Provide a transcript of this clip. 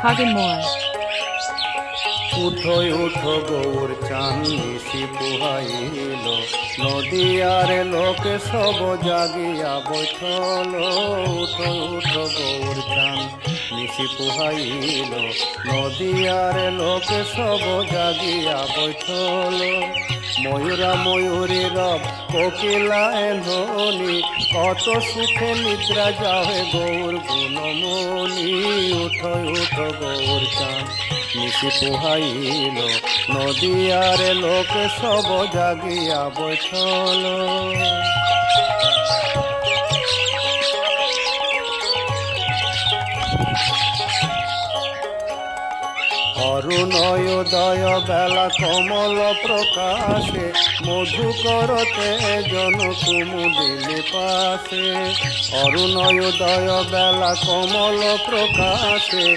Hagen Moore. উঠো উঠো গৌর চান নিশি পুহাইল, নদিয়ার লোকে সব জাগিয়া বৈঠল। উঠো উঠো গৌর চান নিশি পুহাইল, নদিয়ার লোকে সব জাগিয়া বৈঠল। ময়ূরা ময়ূরী রব কোকিলা ধ্বনি, কত সুখে নিদ্রা যাবে গৌর গুণমণি। উঠো উঠো গৌর চান নিশি পুহাইল, নদিয়ার লোকে সব জাগিয়া বৈঠল। অরুণোদয় বেলা কমল প্রকাশে, মধুকরতে জন কুমুদিনী পাশে। অরুণোদয় বেলা কমল প্রকাশে।